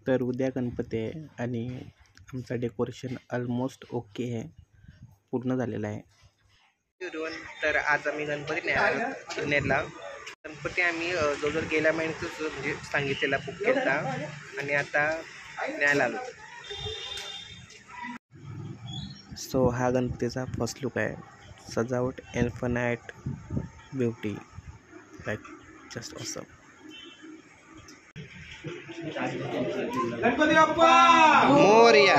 तर उद्या गणपती आहे आणि आमचं डेकोरेशन ऑलमोस्ट ओके आहे, पूर्ण झालेलं आहे. तर आज आम्ही गणपती न्यायला चिरनेरला. गणपती आम्ही जवळजवळ गेल्या महिन्यातच म्हणजे सांगितलेला बुक केला आणि आता न्यायला आलो. सो हा गणपतीचा फर्स्ट लुक आहे. सजावट infinite beauty, like just awesome. Ganpati Bappa Morya.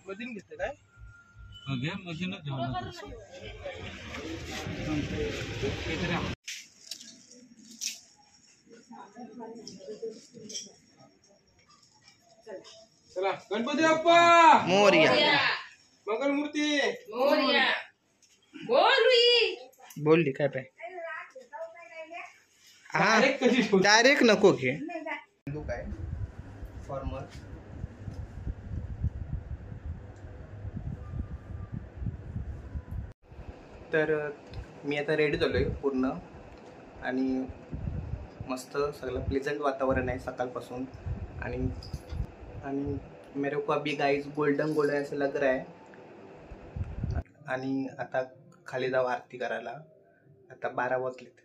Machine घेतले काय? मशीनच चला. गणपती बाप्पा मोरया. मंगलमूर्ती मोरया. बोलली काय पाय? हा कशी डायरेक्ट नको घे. लुक आहे फॉर्मल. तर मी आता रेडी झालोय पूर्ण आणि मस्त सगळं प्लेझंट वातावरण आहे सकाळपासून आणि मेरे को अभी गाइस गोल्डन ऐसा लग रहा है. आणि आता खाली जाऊ आरती करायला. आता 12 वाजलेत.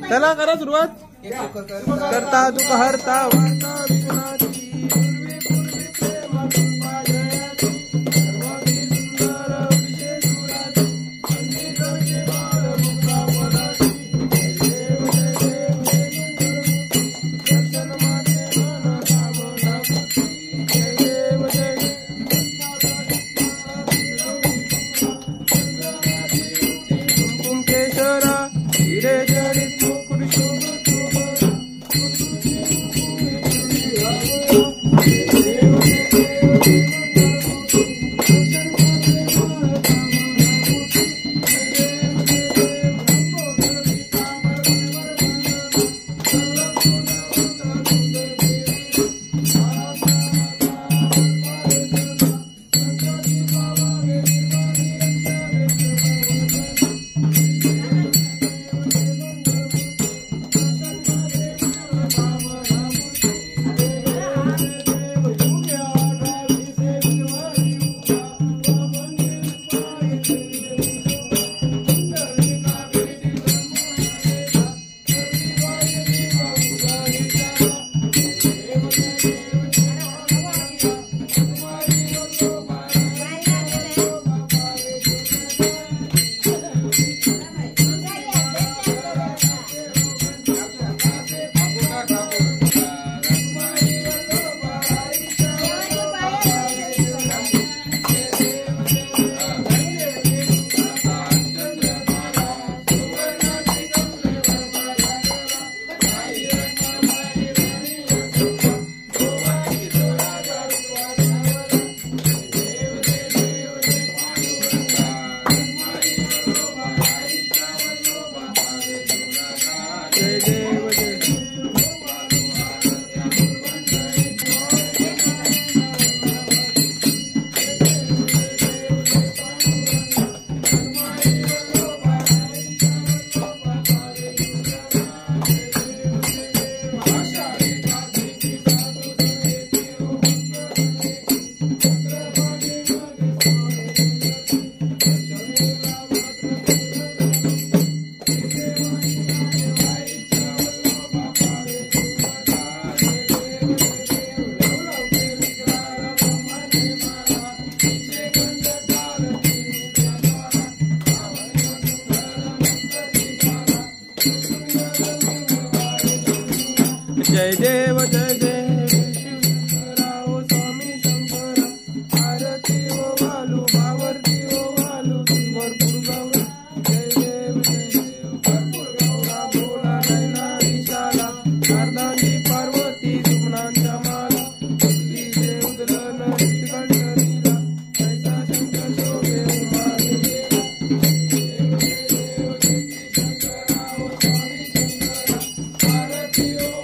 चला करा सुरुवात. करता दुःख हरता वार्ता विघ्नाची जय देव जय देव शिवराव स्वामी शंकर आरती ओ वालू भावर्ती ओ वालू भरपूर गौरा जय देव भरपूर गौरा भोला नैना विशाला शारदांची पार्वती सुमनांच्या माला तुझी देव उदलन कंठनीला कैसा शंकर शोभे उमा देव शंकराव स्वामी शंकर आरती ओ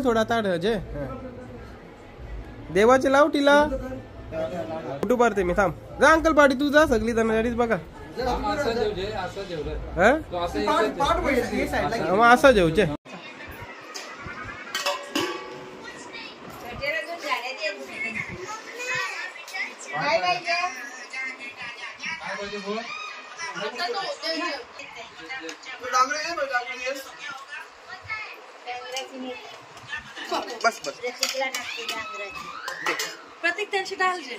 थोडा ताट जे देवाचे लाव टिला कुठू पारते मी थांब जा अंकल पाटी तू जा सगळी जण बघा मग असं जेवचे बस बस प्रत्येक त्यांची डालजे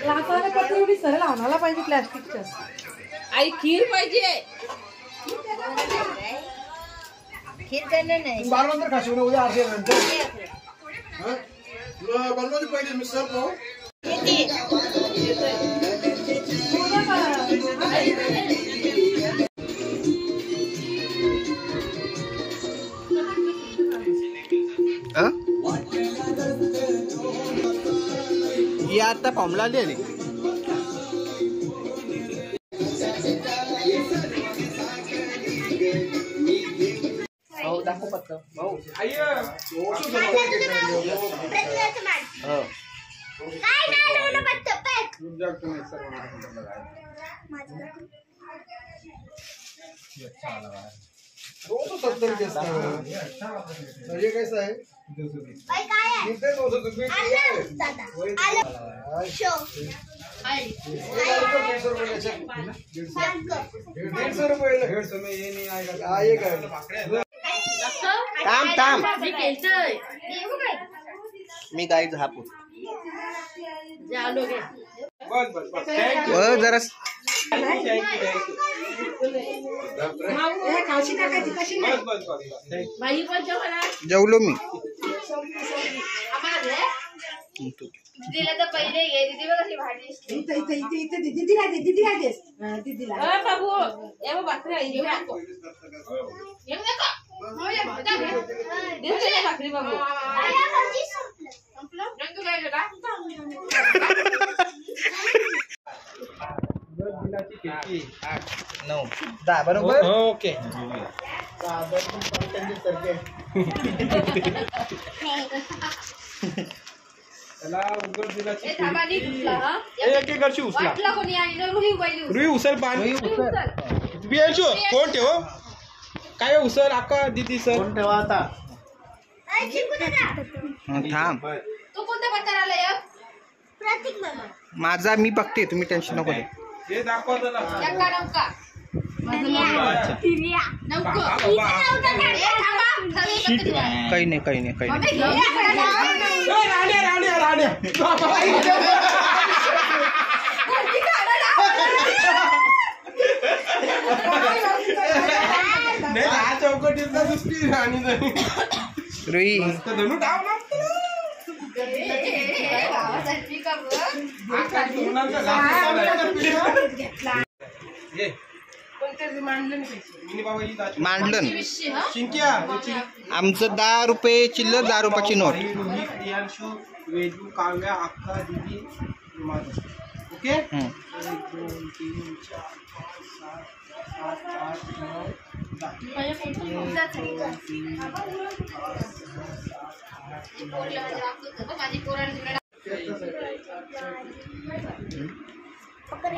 ग्लासाने पण एवढी सरळ आणायला पाहिजे प्लॅस्टिकच्या आई खीर पाहिजे खीर करणार नाही बारवंतर खाशी उद्या अर्धे बनवायची पहिले मिसळ पाव ही आता फॉर्मला आली भाऊ दाखव पत्ता भाऊ हे कैसा आहे थांब थांब मी गाईच हापूस जरा जेवलो मी दिदीला तर पहिले घे दीदी बघ कशी भाजी बाबू ए भाकरी भाकरी बाबू नऊ 10 बरोबर ओके रुई उसल पाणी कोण ठेव काय उसल आका दिदी सर ठेवा आता थांब तू कोणत्या पत्त्यावर आलाय प्रतीक मामा माझा मी बघते तुम्ही टेन्शन नको हे दाखवा नौका काही नाही काही नाही काही नाही चौकटीतला दुसरी राणी रुई धनु टाव मांडलन चिंक्या आमचं 10 रुपये चिल्लर 10 रुपयाची नोट प्रियांशू वेदू काव्या अक्का दीदी ओके 1 2 3 4 5 6 7 8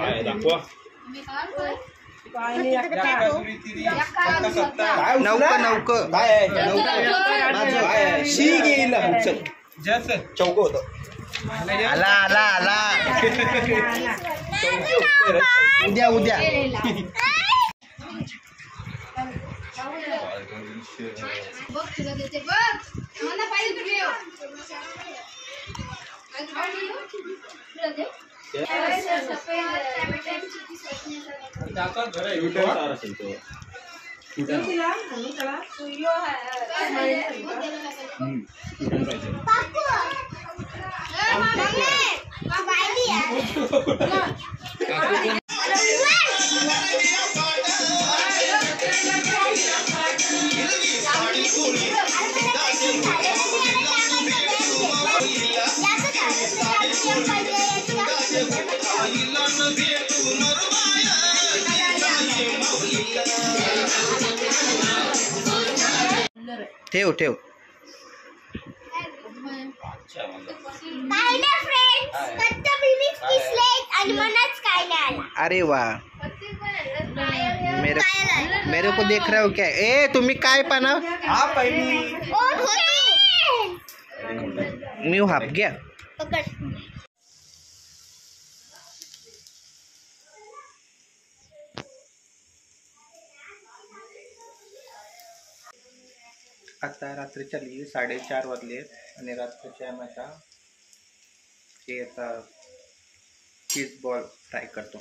9 दाखवा नौक शी गेल चौक होत आला आला आला उद्या उद्या बघ तुला देते बघ मला पाहिजे तुझे Thank you. ठेव ठेव. अरे वाह, मेरे को देख रहे हो क्या? ए तुम्ही काय पाना मी हाप घ्या. आता रात्री चालली 4:30 वाजले आणि रात्रीचे आम्ही आता हे आता चीज बॉल फ्राय करतो.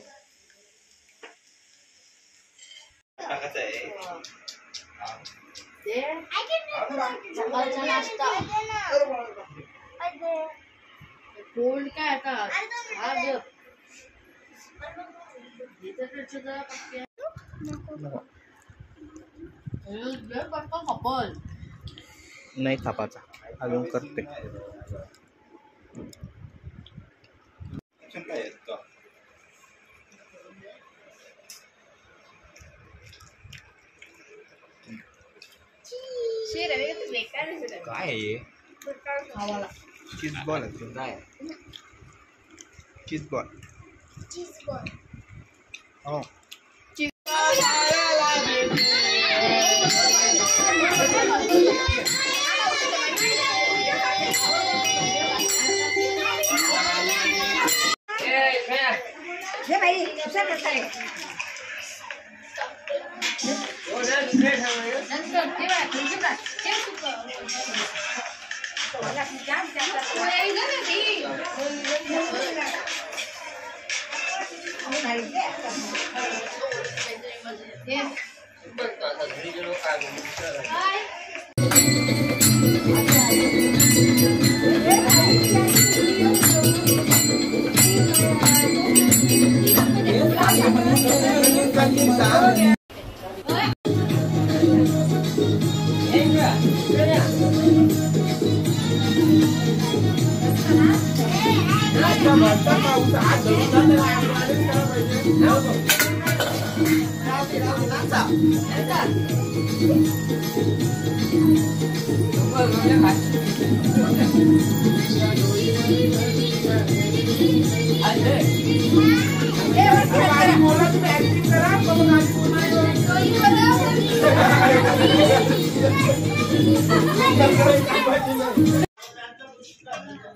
कोल्ड काय आता खपल नाही कापाचा अजून करते. काय आहे चीज बॉल आहे. चीज बॉल हो.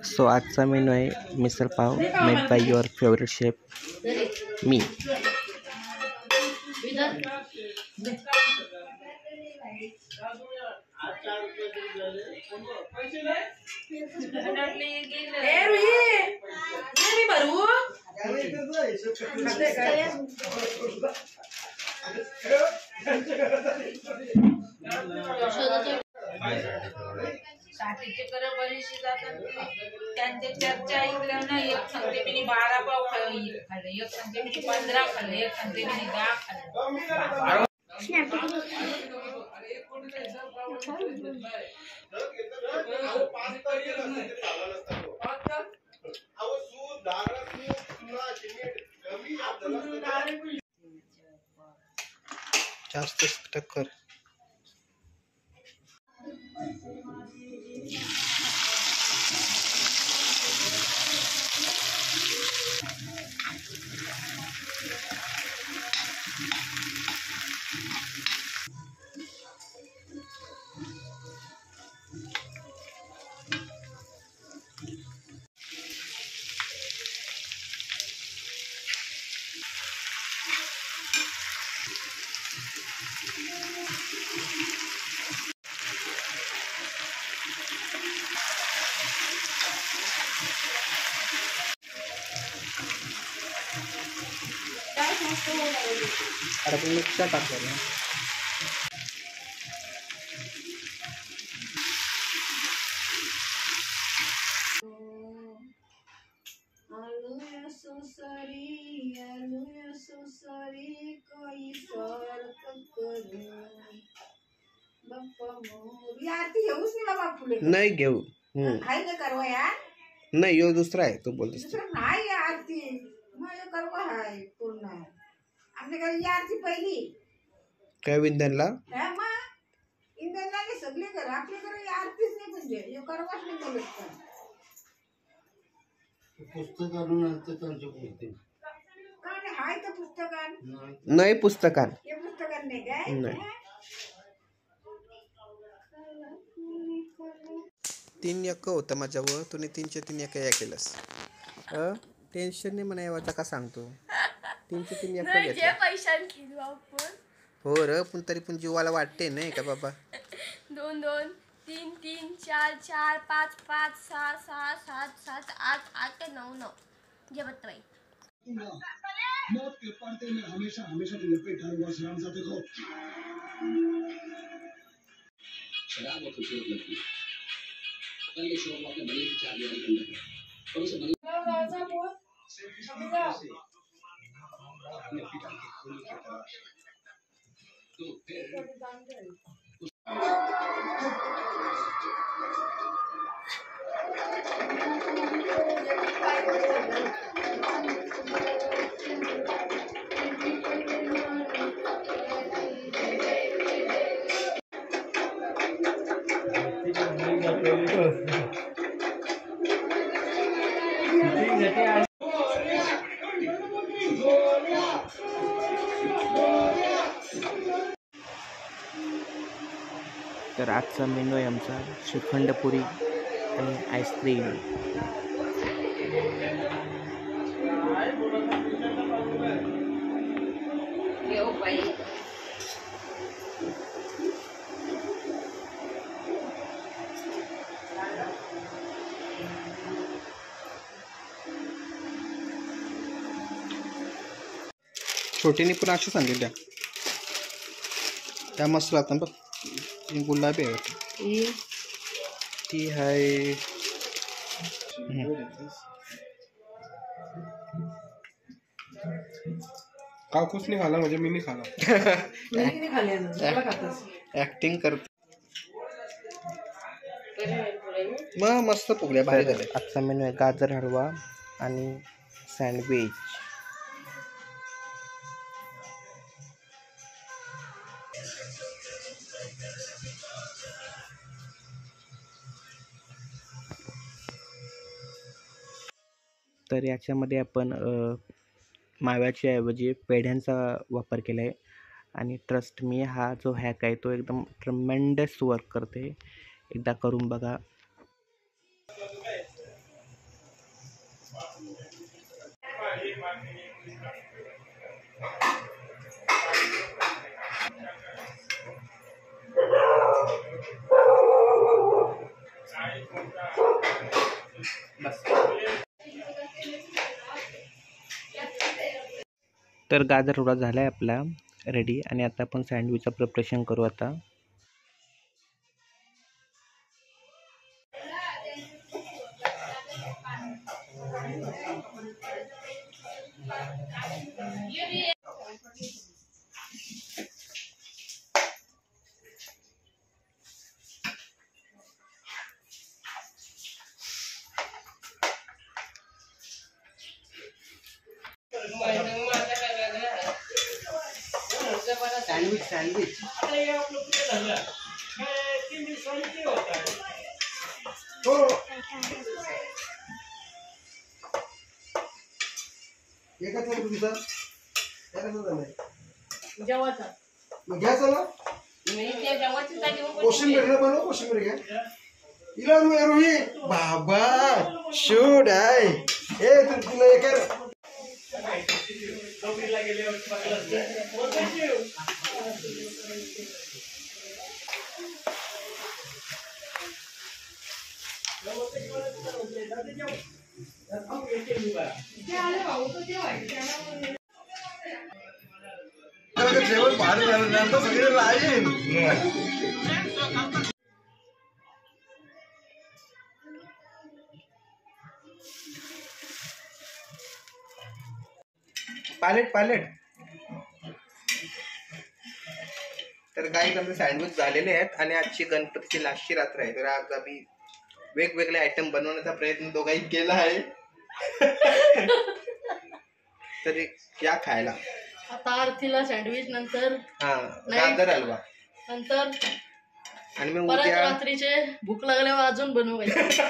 सो आजचा मेनू आहे misal pav made by your favourite chef मी. साठीचे कर बरीचशी जातात त्यांची चर्चा ऐकलं ना. एक सांगते मी 12 पाव खाल्लं, एक सांगते मी 15 खाल्लं, एक सांगते मी 10 खाल्लं. जास्त टक्कर. अरे आपण मिक्सर टाकतो ना. नाही घेऊ. नाही यो दुसरा आहे तो बोलतोस. माझ्या कर्म आहे पूर्ण आपल्याकडे यारची पहिली काय विंधनला हा मग इंधनाने सगळे घर आपल्याकडे आरतीच नाही म्हणजे हे कर्मच नाही बोलत पण पुस्तक आणून आणते त्यांच्या पुस्तक कारण हाय तर पुस्तकान नाही पुस्तकात हे पुस्तकान नाही काय नाही. 3 एक होतं माझ्यावर तुम्ही 3चे 3 एक या केलंस टेन्शन नाही म्हणा यावाचा का सांगतो 3चे 3 एक जे पैशान खेळू आपण हो र पण तरी पण जीवाला वाटते नाही का बाबा 2 2 3 3 4 4 5 5 6 6 7 7 8 8 9 9 जे बत्ताई मौत के पर्दे में हमेशा हमेशा लपेटा हुआ शराबजादे को शराब और खूबसूरत लड़की कल ये शो अपने बड़े की चाबी वाली बंद कर और उसे बंद अपने पिता के खून की तलाश तो फिर तर आजचा मेनू आहे आमचा श्रीखंड पुरी आणि आईस्क्रीम छोटीने पण अशा सांगितल्या त्या मस्त लागतात बघ गुलाबी आहे ती आहे का कुछ नहीं खाला म्हणजे मी नाही खाला ऍक्टिंग करते मग मस्त फुगल्या भारी झाले. आजचा मेनू आहे गाजर हलवा आणि सँडविच. तर याच्यामध्ये आपण माव्याच्या ऐवजी पेढ्यांचा वापर केला आहे आणि ट्रस्ट मी हा जो हॅक आहे तो एकदम ट्रमेंडस वर्क करते. एकदा करून बघा. तर गाजर हलवा झाला आहे आपला रेडी आणि आता आपण सँडविचचं प्रिपरेशन करू. आता सँडविच हो एकच आहे तुमचा एकच झालंय जेवायचं मग घ्यायचं ना कोशिंबीर ना बनव कोशिंबीर घ्या इला रोही बाबा शूट आहे ए तुला एक जेवण भारी झालं नंतर सगळे लाईन पायलट तर काही आमचे सँडविच झालेले आहेत आणि आजची गणपतीची लास्टची रात्र आहे. तर आज आम्ही वेगवेगळे आयटम बनवण्याचा प्रयत्न दोघांनी केला आहे. तरी या खायला. आता आरतीला सँडविच, नंतर हा गाजर हलवा, नंतर आणि मग परत उद्या रात्रीचे भूक लागल्यावर अजून बनवायचं.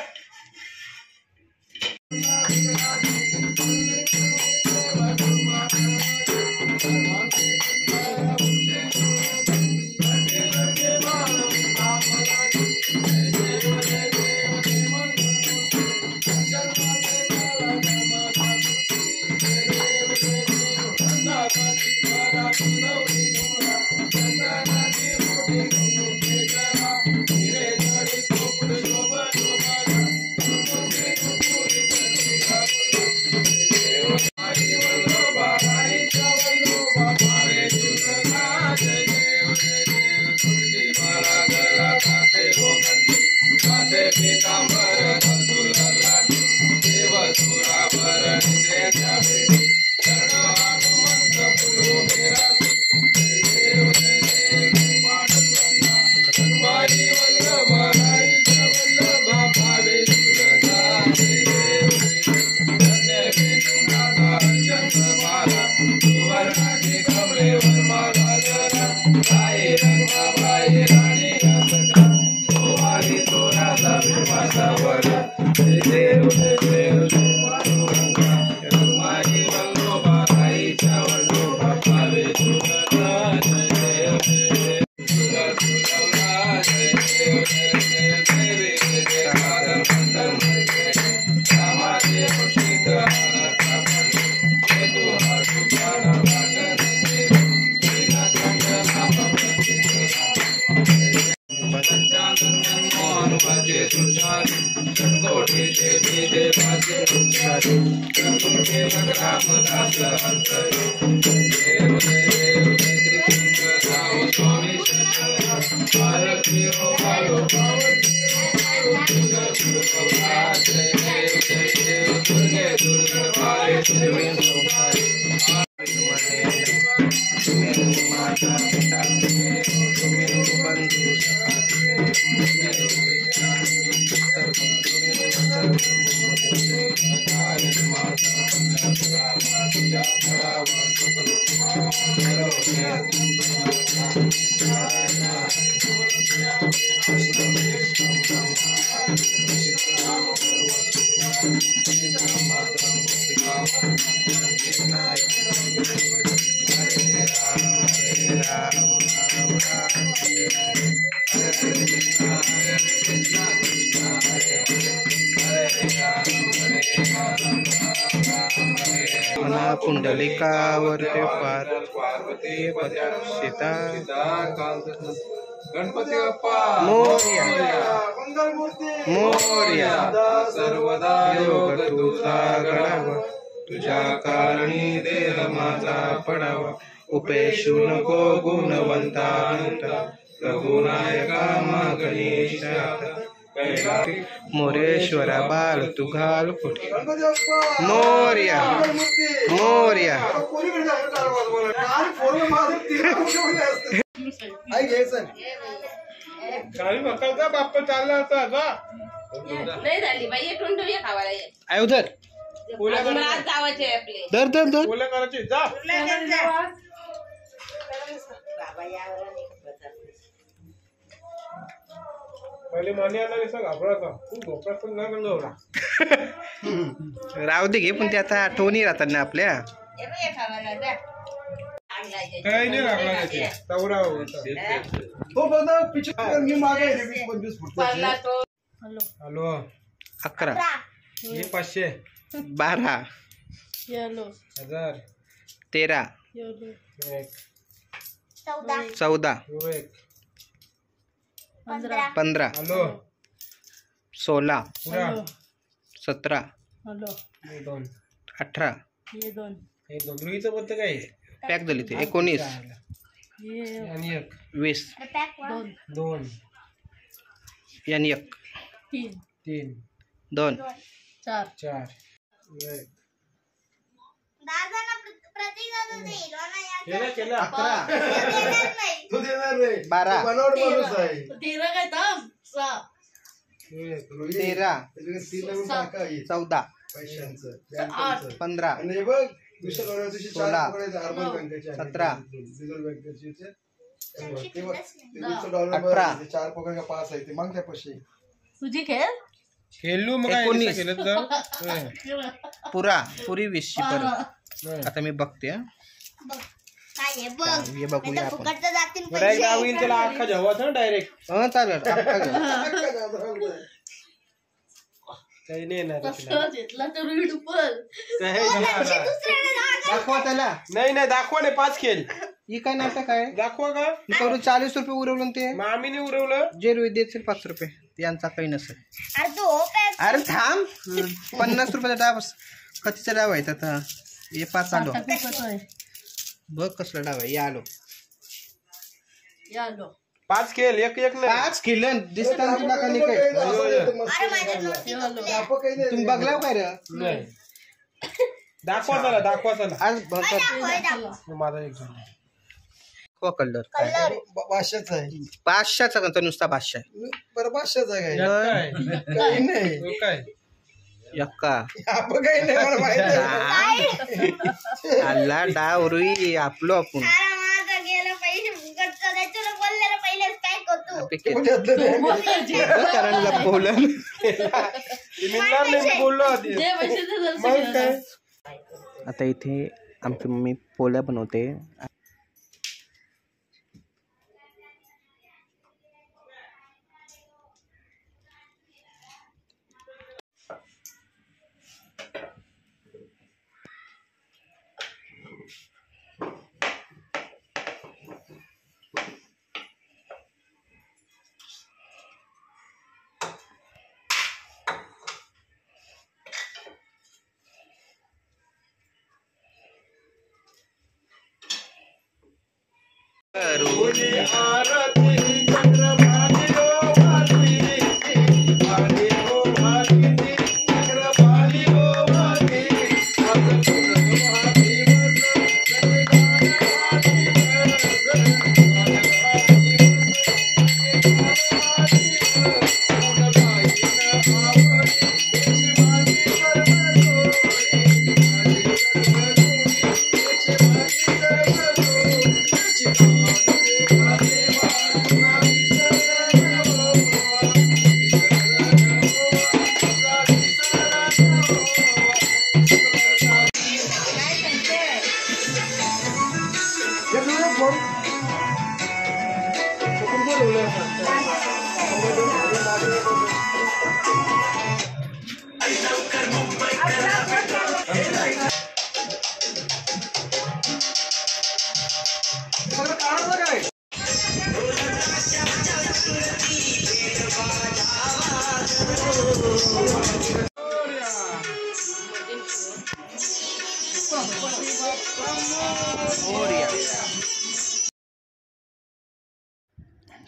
पुंडलिकावरती पार्वती सीता गणपती बाप्पा मोरया मोरया सर्वदा योग तुझा घडावा, तुझ्या कारणी देह माझा पडावा. उपेशू नको गुणवंता रघुनायका गणेशात. मोरेश्वरा बाल तू घाल कुठे मोरया मोरया. बाप्पा चालला होता नाही झाली बाई, एक टोंडू खावायला ये. आय उधर अजून आज जावायचे आपले. दर दर दर बोला करायची जा. पहिले माने आला कसं घाबरायचा, खूप घोपरा पण नाही गंगवला. राहू दे घे, पण ते आता आठवणी राहतात ना आपल्या. काही नाही लागला त्याची तवरा होता. हो बघा पिक्चर मी मागे 20-25 फूट. हॅलो 11 हे 500 12 येलो 1000 13 येलो 1 14 1 15 हॅलो 16 पुरा 17 हॅलो 2 18 ये दोन हे 2 रुईचं पत्ते काय पॅक झाली ते 19 ये आणि 1 20 दोन 2 आणि 1 तीन 3 2 चार 4 1 केला केला 11 तू देणार नाही 12 बनावट माणूस आहे. तेरा काय थांब सहा 13 त्याच्याकडे 3 नवीन टाका येईल 14 पैशांचं आठ. 15 आणि हे बघ दुसऱ्या डॉलर दिवशी 4 16, पकडायचे अर्बन बँकेचे 17, रिझर्व्ह बँकेचे ते दुसरं 18, डॉलर 4 पकड का 5 आहे ते मग त्या पैसे तुझी खेळ खेळलो मग 19. केलं तर पुरी 20ची परत. आता मी बघते हं. काय बघ हे बघूया आपण. फुकटचं जातील डायरेक्ट होईल त्याला अख्खा जेवायचा डायरेक्ट चालेल अख्खा घे. काही नाही येणार तिला. कसं घेतला तर उडू पण दाखवा त्याला. नाही दाखवा नाही 5 खेळ ही काय नाटक आहे? दाखवा का मी करू 40 रुपये उरवलं आणि ते मग आम्ही नाही उरवलं. जे रोहित देतील 5 रुपये यांचा काही नसेल. अरे तू अरे थांब 50 रुपयाचा डाव. कधीचा डाव आहे आता? हे 5 आलो. बघ कसला डाव आहे. आलो यालो 5 खेळ एक नाही. 5 किलो दिसतात तुला का नाही काय? तुम्ही बघलाव काय रे? नाही दाखवा चला आज बघ माझा एक झाला. कलर भाषाच आहे 500चा का नुसता 500 आहे? बरं भाषाच आहे काय काही नाही तो काय यक्का आपण काही नाही मला माहिती आहे. अल्ला डाव रुई आपलो आपण गेलं पैसे फुकटचं त्याच्यावर बोललेलं पहिलेच काय करतो कारण लपवलं. ते मिळणार नाही मी बोललो आधी. जे पैसे ते मग काय आता इथे आमची मम्मी पोळ्या बनवते.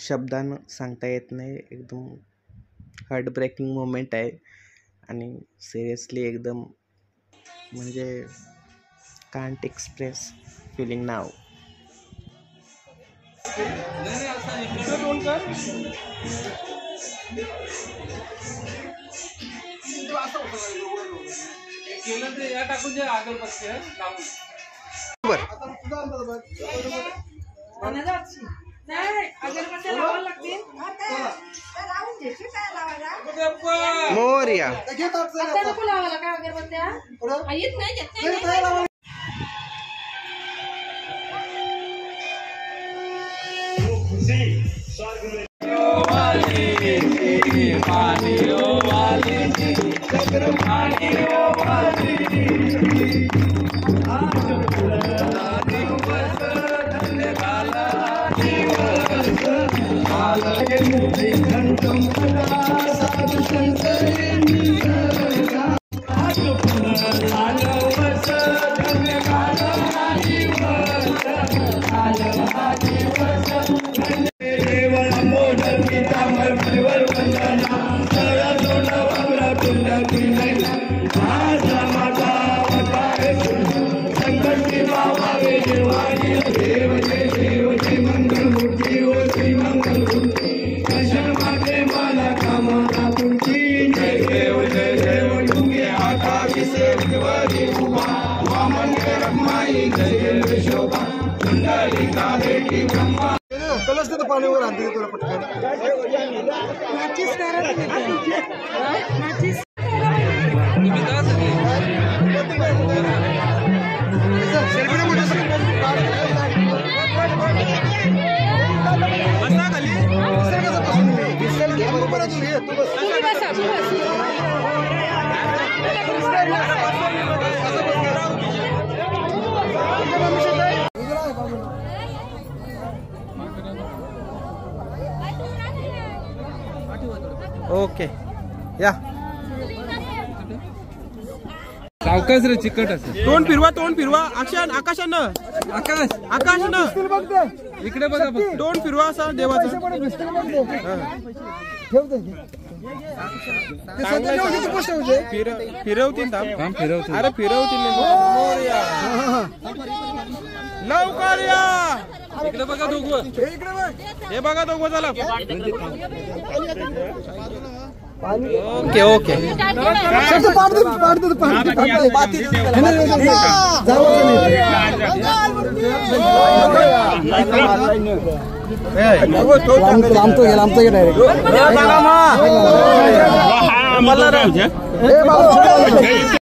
शब्दानं सांगता येत नाही. एकदम हार्ट ब्रेकिंग मोमेंट आहे आणि सिरियसली एकदम म्हणजे कांट एक्सप्रेस फिलिंग नाव. मोरया तलच तर पाण्यावर आणते तुला पटकन ओके या सावकाश रे चिकट असेल तोंड फिरवा आकाशानं इकडे बघा तोंड फिरवा असा देवाचं फिरवतील अरे फिरवतील लवकर या इकडे बघा दोघं हे बघा दोघं चला ओके ओके